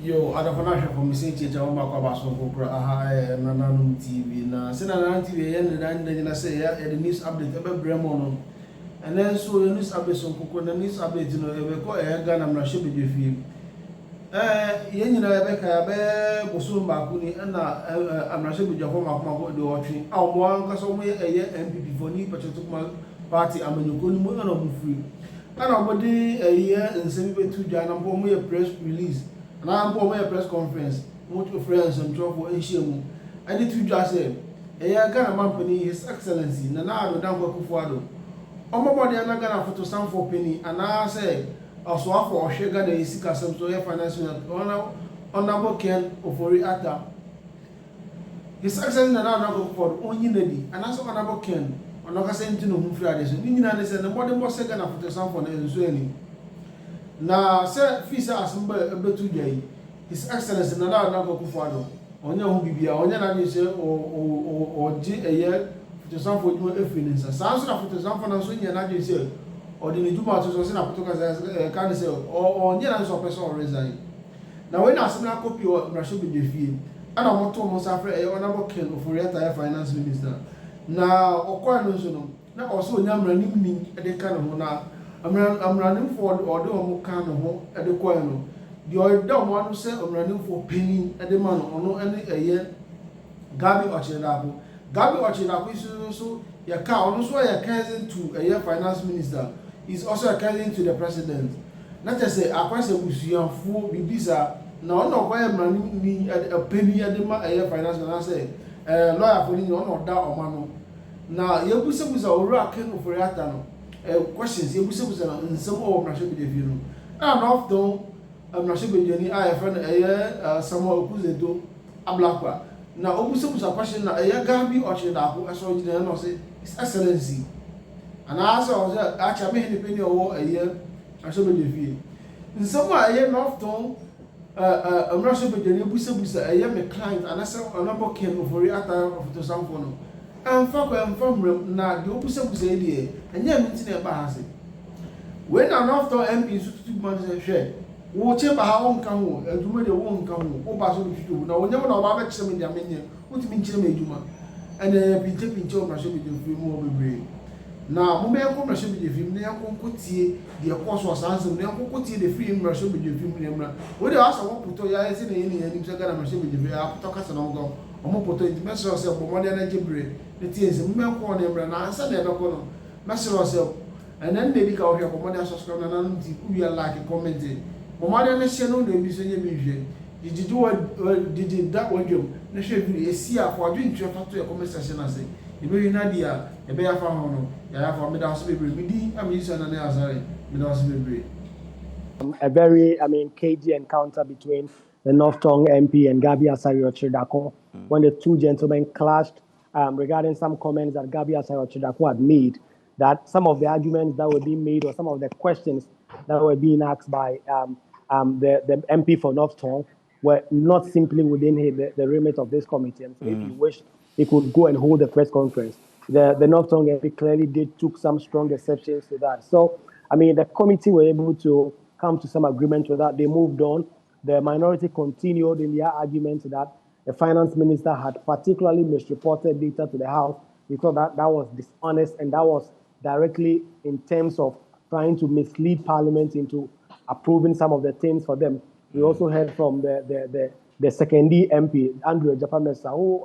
Yo, other financial for me, say, Chama Kabaso, Nananum TV. Now, Senanan TV, and then I say, the news update about Bremono. And then so the news update on Coco, the news update, you know, ever call a gun, I'm not sure with you. Yen, you know, Rebecca, Bosum Bakuni, and I'm not sure with your home of the watching. Our one cause away a year MPP for me, but you took my party, I'm in your good moon of free. And nobody a year and send me to Jan and for me a press release. And I'm for a press conference, multiple friends and trouble in Shemu. I did to just say, a year Ghana company, His Excellency, Nanado Danko Kufuado. On my body, I'm not gonna photo some for penny, and I say, also for Shega, the Isika, some so financial honorable Ken Ofori Atta. His Excellency Nanado for only lady, and also honorable Ken, on August 17 of Fridays, and the body was second after some for the na se fisa asumba betu jai His Excellency Nana Danko Kufuado onya hu bibia onya na je se o ji eye to san for juma efininsa san so na foto san for na so nya na je se o de ne juma to so se na foto ka kan se o nya na so person resign na we na asem na copy o na so be defie ana mo to mo sa fre eye honorable Ken Ofori Atta finance minister na okwa no so no na o so nya mra nim de ka no na I'm running for the Omo Kano at the Quano. The old dumb one who said I'm running for penny at the man or no any a year. Gabby Darko. Gabby Darko is also your car, also a cousin to a year finance minister. He's also a cousin to the president. Not just say, I pass a museum for Bibisa. Now, no, why am running a penny at the year finance minister? Lawyer for you or that or mano. Now, your business was a rock for Atano. Questions, you was in some of my ship. And often, I'm not sure I find someone who put do a black one. Now, almost was a question that a Gabby Darko, I saw you there and say, His Excellency. And I saw that actually made a penny or a year, I should be defeated. In some way, I am often I'm not sure was a young client, and I saw a number Ken Ofori Atta of the Samphone. I'm from now the opposite was idea, and yet meeting a bahasi. When an after MP is 2 months a share, whatever how on come, and do the won't come, or pass on to now, whenever I make some in the menu, what means to me, Juma, and then be taking job, I should be doing more brave. Now, Mummy, I'm going to be the film, they are going to see the course was answered, they are going to see the film, I should be the film. What they ask, I want to tell you, I see the Indian and I'm going to be talking about. I'm going to mess yourself for more than a bread. The things a man call them and answer their local. Mess yourself, and then maybe go here for more than subscribe and we are like a commenting. For more than a channel, they be saying, did you do what did you that one job? They should be a seer for doing to a comment section. I say, you know, in idea, a bear farm, you have for me, that's a baby. I'm using an answer, a very, cagey encounter between the North Tongue MP and Gabby Darko when the two gentlemen clashed regarding some comments that Gabby Darko had made, that some of the arguments that were being made or some of the questions that were being asked by the MP for North Tongue were not simply within the remit of this committee. And so if he wished, he could go and hold a press conference. The North Tongue MP clearly took some strong exceptions to that. So, the committee were able to come to some agreement with that. They moved on. The minority continued in their argument that the finance minister had particularly misreported data to the House because that was dishonest and that was directly in terms of trying to mislead Parliament into approving some of the things for them. We also heard from the secondary MP, Andrew Japamesa, who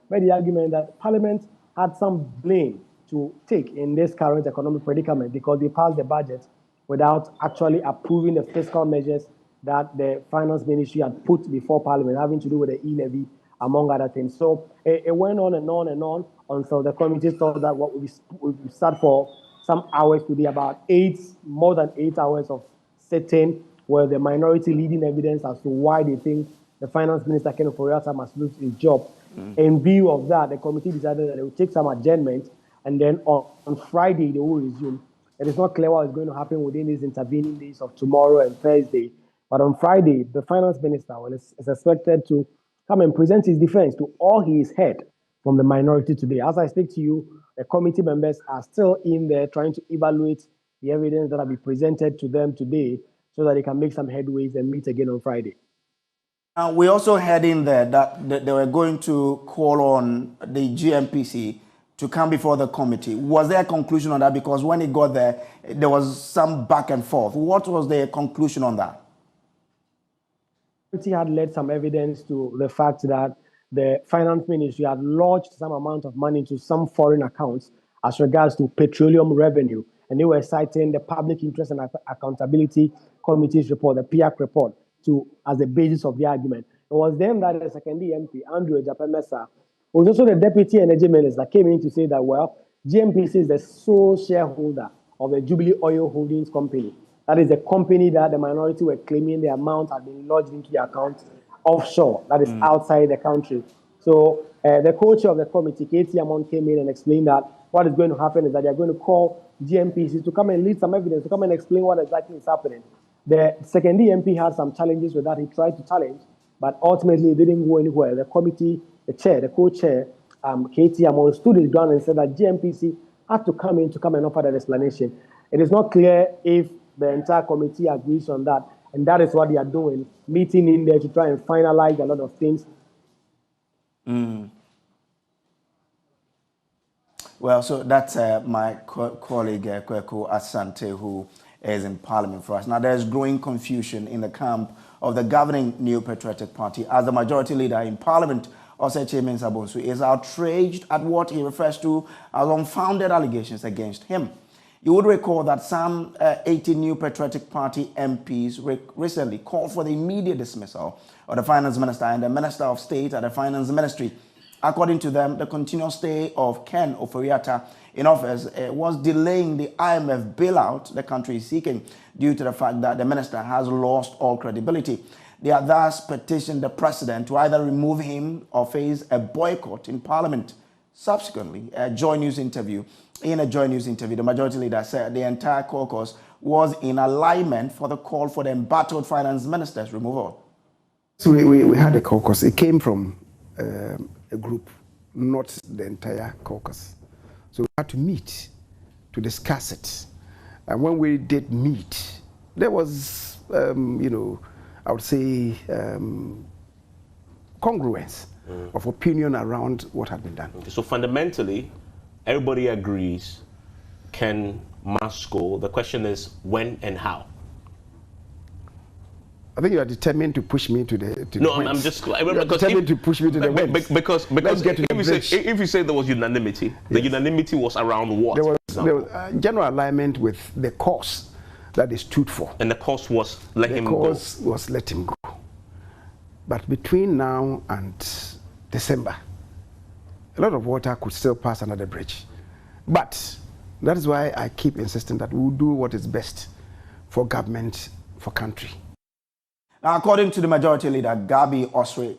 made the argument that Parliament had some blame to take in this current economic predicament because they passed the budget without actually approving the fiscal measures that the finance ministry had put before Parliament, having to do with the e-levy, among other things. So it went on and on and on until the committee thought that what we sat for some hours today, about more than 8 hours of sitting, where the minority leading evidence as to why they think the finance minister, Ken Ofori Atta, must lose his job. In view of that, the committee decided that they would take some adjournment, and then on Friday they will resume. It is not clear what is going to happen within these intervening days of tomorrow and Thursday. But on Friday, the finance minister is expected to come and present his defense to all he has heard from the minority today. As I speak to you, the committee members are still in there trying to evaluate the evidence that will be presented to them today so that they can make some headways and meet again on Friday. We also heard in there that they were going to call on the GMPC to come before the committee. Was there a conclusion on that? Because when it got there, there was some back and forth. What was the conclusion on that? The committee had led some evidence to the fact that the finance ministry had lodged some amount of money into some foreign accounts as regards to petroleum revenue. And they were citing the Public Interest and Accountability Committee's report, the PIAC report, as the basis of the argument. It was then that the second MP, Kyei Mensah, was also the Deputy Energy Minister, came in to say that, well, GMPC is the sole shareholder of the Jubilee Oil Holdings Company. That is the company that the minority were claiming the amount had been lodged into the account offshore, that is outside the country. So the co-chair of the committee, Kyei Mensah, came in and explained that what is going to happen is that they are going to call GMPC to come and lead some evidence, to come and explain what exactly is happening. The second MP had some challenges with that. He tried to challenge, but ultimately it didn't go anywhere. The committee, the chair, the co-chair, Kyei Mensah, stood his ground and said that GMPC had to come and offer that explanation. It is not clear if the entire committee agrees on that, and that is what they are doing, meeting in there to try and finalize a lot of things. Well, so that's my colleague, Kweku Asante, who is in Parliament for us. Now, there's growing confusion in the camp of the governing New Patriotic Party as the majority leader in Parliament, Kyei Mensah Bonsu, is outraged at what he refers to as unfounded allegations against him. You would recall that some 80 New Patriotic Party MPs recently called for the immediate dismissal of the Finance Minister and the Minister of State at the Finance Ministry. According to them, the continuous stay of Ken Ofori Atta in office was delaying the IMF bailout the country is seeking due to the fact that the minister has lost all credibility. They have thus petitioned the president to either remove him or face a boycott in Parliament. Subsequently, in a Joy News interview, the majority leader said the entire caucus was in alignment for the call for the embattled finance minister's removal. So we had a caucus. It came from a group, not the entire caucus. So we had to meet to discuss it. And when we did meet, there was, I would say, congruence of opinion around what had been done. Okay, so fundamentally, everybody agrees Ken must go. The question is when and how. I think you are determined to push me to the. No, I'm just determined to push me to the wins. Because if you say there was unanimity, the unanimity was around what? There was general alignment with the cause that they stood for. And the cause was let him go. The cause was let him go. But between now and December, a lot of water could still pass under the bridge. But that is why I keep insisting that we will do what is best for government, for country. Now, according to the majority leader, Gabby Darko,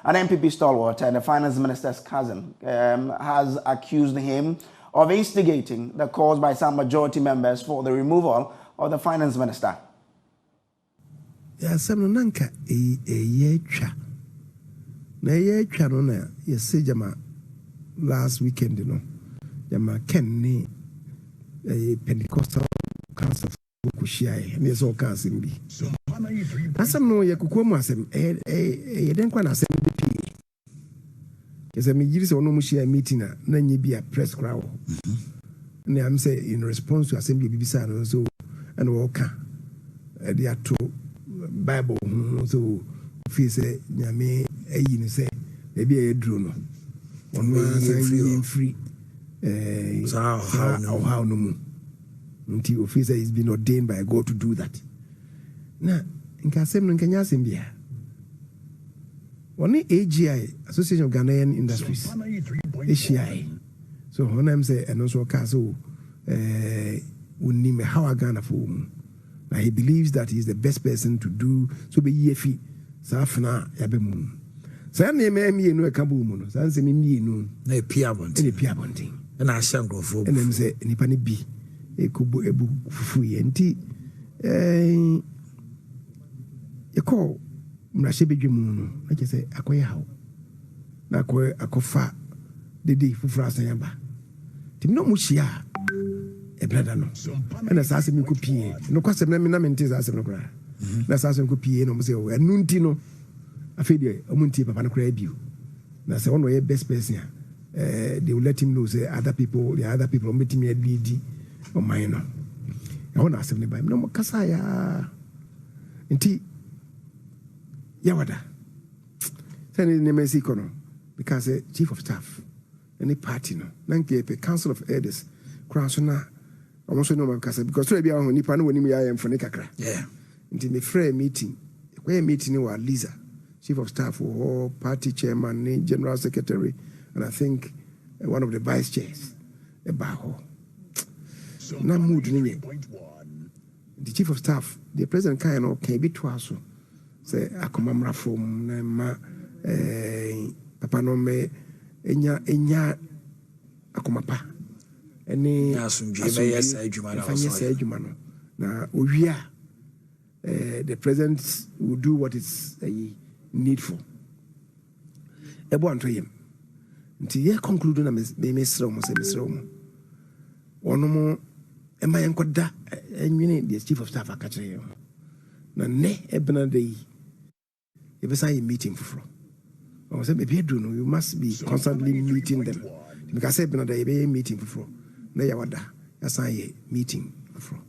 an MPP stalwart and the finance minister's cousin, has accused him of instigating the cause by some majority members for the removal of the finance minister. Last weekend, Jama Ken Pentecostal Council Kushia, and yes, all council be. As some know Yakukumasem, a denkwan assembly. Yes, I mean, you saw no Mushia meeting, then you be a press crowd. And I'm saying in response to assembly, Bibisa, so and Walker, they are two Bible, so if you say, Yame, a say, maybe a drone. One way free. How no more. Until officer is been ordained by God to do that. Now, in Kasem and Kenya Simbia. Only AGI, Association of Ghanaian Industries. AGI. So when I'm saying, and also Castle, Unime Hawagana for now he believes that he's the best person to do so be Yefi, Safna, Yabemu. Sandy may be no Kabumono, Sansi no, a Piabonting, and I shan't go for, and then say, Nipani B, a Kubu Ebu Fui and tea. You call Mrashibi Jimuno, like you say, Akoya how. Nakwe Akofa, the day for Frasayamba. Timno Mushia, a brother no, and as I said, me could pee, no question, I mean, as a na saa so ko pie no mo say o enu nti no afi de omunti papa no kra bio na say ono ye best person they will let him know say the other people meet me lead on mine no I want to ask him no mo kasa ya nti ya wada say ni mesi kono because chief of staff any party no nanke pe council of elders cross na almost no man kasa because so be ahun nipa no woni mu ya yem for ne kakra nti me free meeting we meeting wa Lisa chief of staff or party chairman general secretary and I think one of the vice chairs about na mood ni the chief of staff the president can be twice say akomamra from na ma papa no me enya akomapa eni asumdwe yes adwuma no na owia the president will do what is needful ebo anto yem nti ye conclude na me mesrɛ mo ono mo ema yenkoda enwene the chief of staff akachire yo na ne ebena dey e be say meeting for I say maybe no you must be constantly meeting them because ebena dey be meeting for na ya wada ya say meeting for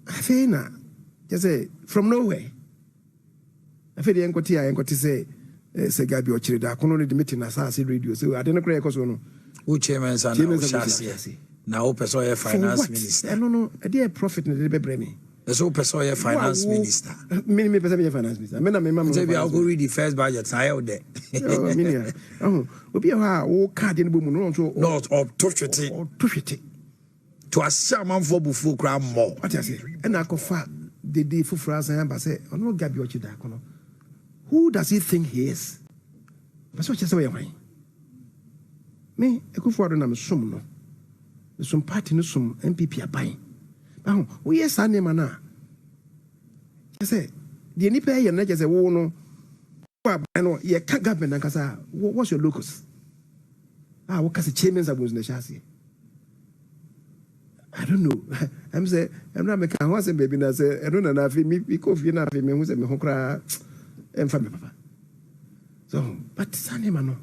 afena just say from nowhere afedi enkoti say Gabby ochire da kono no de meeting na sa radio so ade no kra ekoso no who chairman sa na shasi na o person ye finance minister no e dey profit na de bebre me so person ye finance minister me person ye finance minister me na me mama say I go read the first budget na here there obi ha o card no bomu no so not of to hwete to asama for bufu kra mo what I say and akofa the day fufura san ba say ono Gabby ochire da kono who does he think he is? That's what you say. Me, I go for them some no. Some party no some MPP are buying. But we yes I name na. You say the any pay na just say wo no. I know you can't government kasa. What's your locus? What kasa Kyei Mensah Bonsu na shasi. I don't know. I'm say I'm not making one say baby na say I don't know na fi me ko fi na fi me hu say me ho kra papa. So, but Sanema no.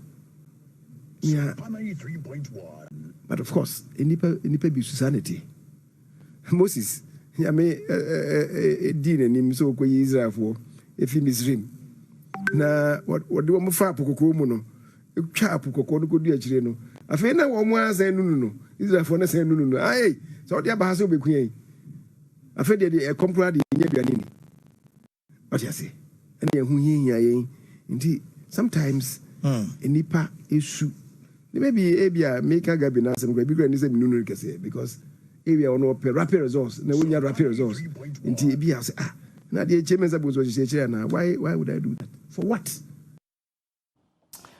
Yeah. But of course, in Nipa be sanity. Moses, ya me din and him so kwe Israel for if he misrim. Na what do mo fa pokoko mu no. E twa pokoko no kodu akire no. Afi na wo mo asan no. Israel for na san no. Ai, so dia ba ha so be kun. Afi de e kompra de nya duane ni. What you say? And indeed, sometimes nipa issue. Maybe make a Gabby na some Gabby because area on rapid resource. No, we have rapid resource. Indeed, be say now the Kyei Mensah Bonsu say now. Why would I do that? For what?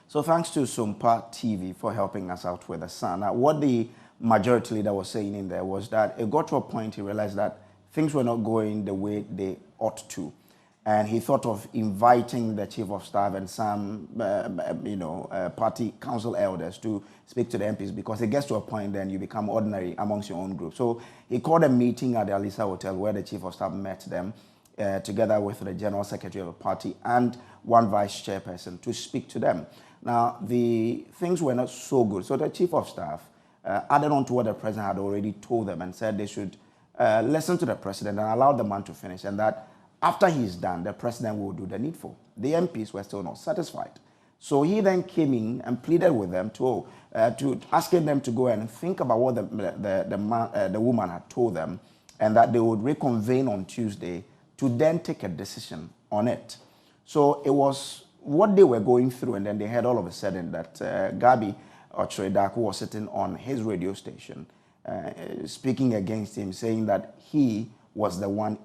So thanks to Sumpa TV for helping us out with the sun. Now, what the majority leader was saying in there was that it got to a point he realized that things were not going the way they ought to. And he thought of inviting the chief of staff and some, party council elders to speak to the MPs because it gets to a point then you become ordinary amongst your own group. So he called a meeting at the Alisa Hotel where the chief of staff met them together with the general secretary of the party and one vice chairperson to speak to them. Now, the things were not so good. So the chief of staff added on to what the president had already told them and said they should listen to the president and allow the man to finish and that after he's done, the president will do the needful. The MPs were still not satisfied. So he then came in and pleaded with them to asking them to go and think about what the woman had told them and that they would reconvene on Tuesday to then take a decision on it. So it was what they were going through and then they heard all of a sudden that Gabby Darko was sitting on his radio station speaking against him, saying that he was the one